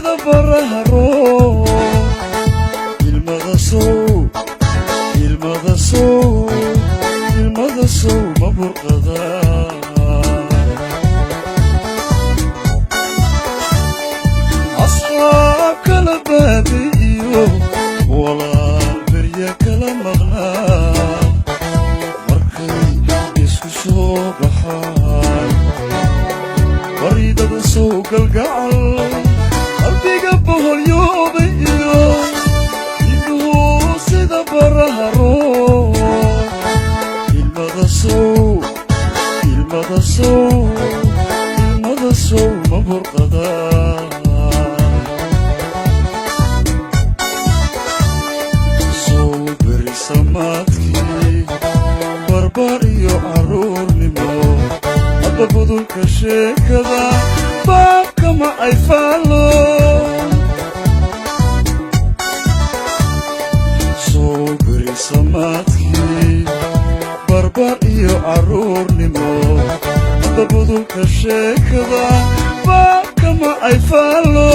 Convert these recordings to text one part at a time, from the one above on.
sida baraharo ilmada sow ma burqada asxaab kala baadiyo walaa berya kala maqnaa markay isku soo baxaan baridada sow galgacal qalbiga boholyooday iyo inuhu sida baraharo ilmada sow ma burqada sow beri samaadkii barbar iyo caruurnimo hadda budulka sheekada baabkama ay faalo sow beri samaadkii barbar iyo caruurnimo hadda budulka sheekada baabkama ay faalo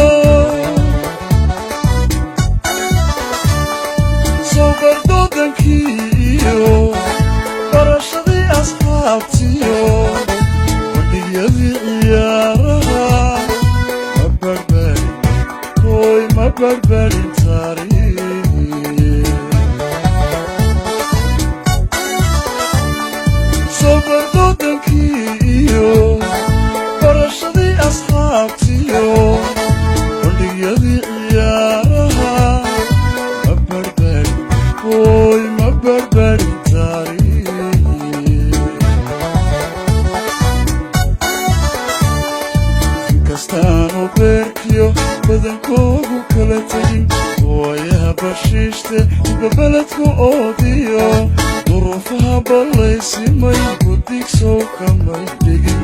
sow bardoodankii iyo barashadii asxaabtiyo bandhigyadii ciyaaraha ma barbarin taariikh sow bardoodankii iyo barashadii asxaabtiyo bandhigyadii ciyaaraha ma barbarin taariikh inkastaanu beerkiyo badankoogu kala tegin waayaha bashiishte inka beledku oodiyo duruufaha ballaysimay gudigsow kamay dhigin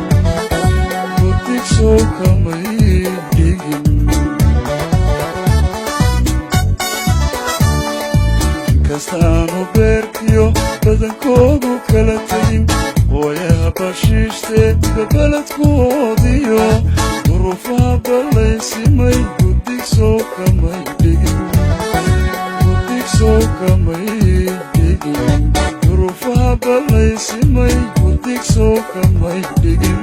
inkastaanu beerkiyo badankoogu kala tegin waayaha bashiishte inka beledku oodiyo duruufaha ballaysimay gudigsow kamay dhigin duruufaha ballaysimay gudigsow kamay dhigin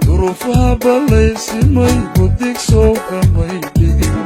duruufaha ballaysimay gudigsow kamay dhigin